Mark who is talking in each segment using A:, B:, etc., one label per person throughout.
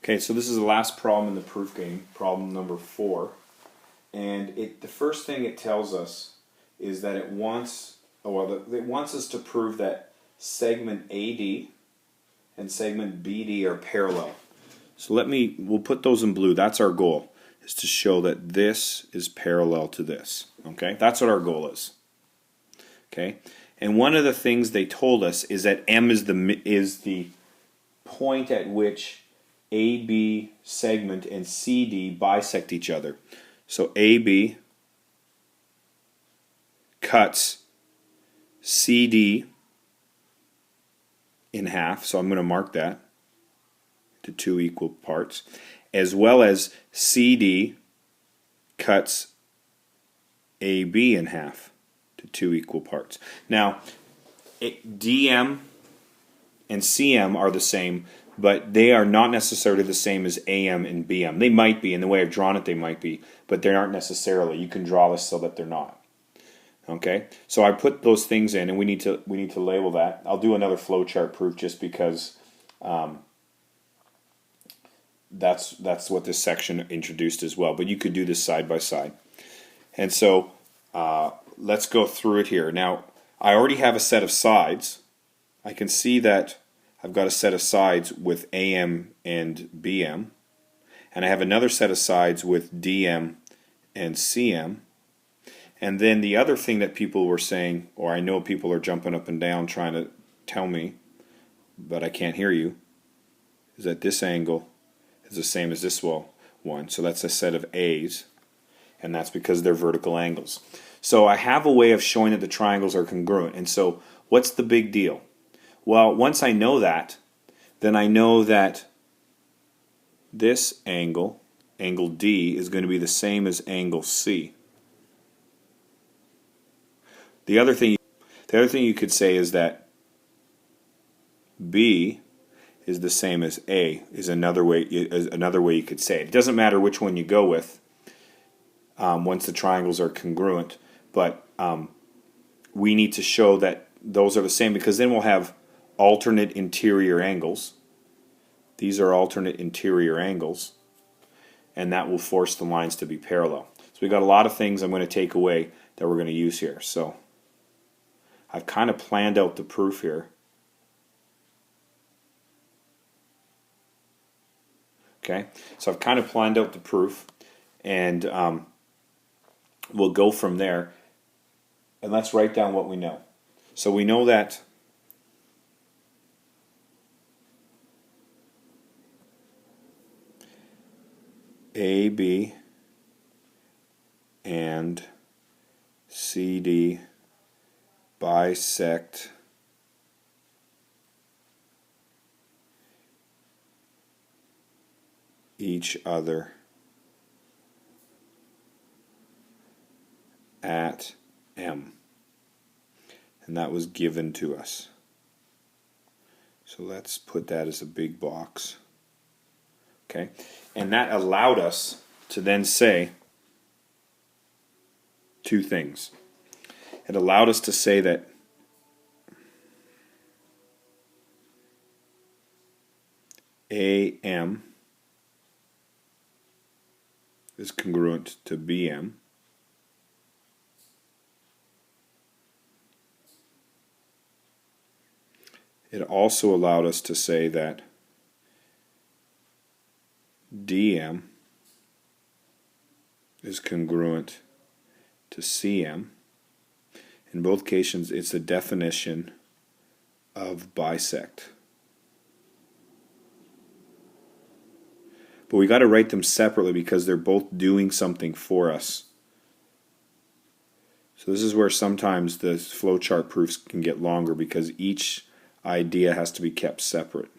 A: Okay, so this is the last problem in the proof game, problem number 4. And the first thing it tells us is that it wants us to prove that segment AD and segment BD are parallel. So we'll put those in blue. That's our goal, is to show that this is parallel to this. Okay, that's what our goal is. Okay, and one of the things they told us is that M is the point at which AB segment and CD bisect each other. So AB cuts CD in half, so I'm going to mark that to 2 equal parts, as well as CD cuts AB in half to 2 equal parts. Now, DM and CM are the same, but they are not necessarily the same as AM and BM. They might be, in the way I've drawn it they might be, but they aren't necessarily. You can draw this so that they're not. Okay, so I put those things in, and we need to label that. I'll do another flowchart proof just because that's what this section introduced as well. But you could do this side by side. And so let's go through it here. Now, I already have a set of sides. I can see that I've got a set of sides with AM and BM, and I have another set of sides with DM and CM. And then the other thing that people were saying, or I know people are jumping up and down trying to tell me, but I can't hear you, is that this angle is the same as this one. So that's a set of A's, and that's because they're vertical angles. So I have a way of showing that the triangles are congruent. And so what's the big deal? Well, once I know that, then I know that this angle, angle D, is going to be the same as angle C. The other thing you could say is that B is the same as A, is another way you could say it. It doesn't matter which one you go with once the triangles are congruent, but we need to show that those are the same, because then we'll have alternate interior angles. These are alternate interior angles, and that will force the lines to be parallel. So we've got a lot of things I'm going to take away that we're going to use here. So I've kind of planned out the proof here. Okay, so I've kind of planned out the proof, and we'll go from there. And let's write down what we know. So we know that AB and CD bisect each other at M. And that was given to us. So let's put that as a big box. Okay? And that allowed us to then say two things. It allowed us to say that AM is congruent to BM. It also allowed us to say that DM is congruent to CM. In both cases, it's a definition of bisect. But we got to write them separately because they're both doing something for us. So this is where sometimes the flowchart proofs can get longer, because each idea has to be kept separate,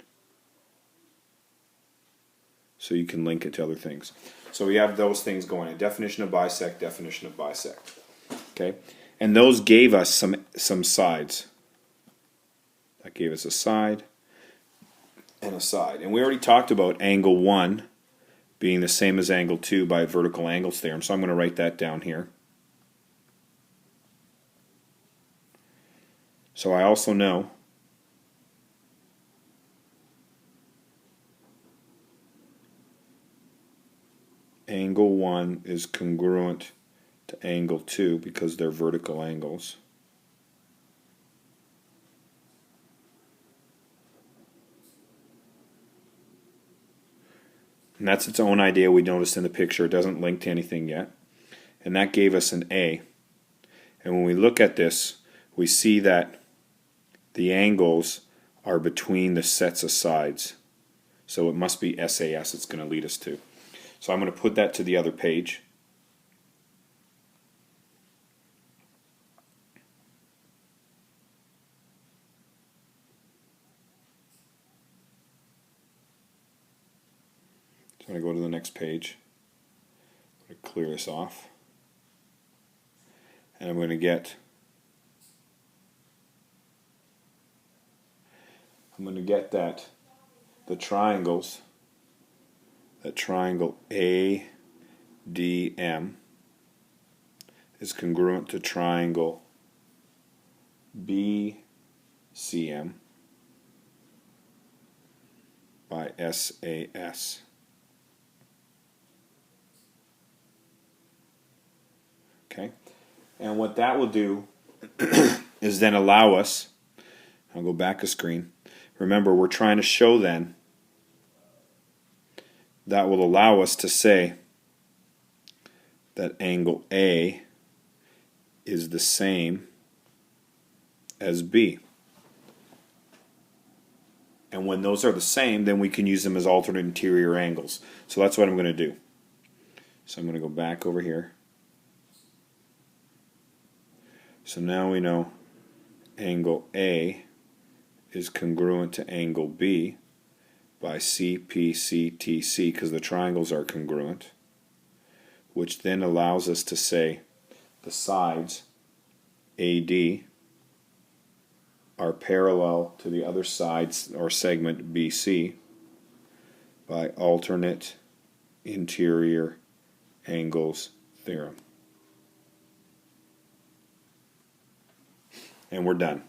A: so you can link it to other things. So we have those things going, a definition of bisect, definition of bisect. Okay, and those gave us some sides. That gave us a side and a side. And we already talked about angle 1 being the same as angle 2 by vertical angles theorem, so I'm going to write that down here. So I also know angle 1 is congruent to angle 2 because they're vertical angles. And that's its own idea we noticed in the picture. It doesn't link to anything yet. And that gave us an A. And when we look at this, we see that the angles are between the sets of sides. So it must be SAS it's going to lead us to. So I'm going to put that to the other page. So I'm going to go to the next page. I'm going to clear this off. And I'm going to get that the triangles, that triangle ADM is congruent to triangle BCM by SAS. Okay? And what that will do is then allow us, I'll go back a screen. Remember, we're trying to show then that will allow us to say that angle A is the same as B. And when those are the same, then we can use them as alternate interior angles. So that's what I'm going to do. So I'm going to go back over here. So now we know angle A is congruent to angle B by CPCTC because the triangles are congruent, which then allows us to say the sides AD are parallel to the other sides or segment BC by alternate interior angles theorem. And we're done.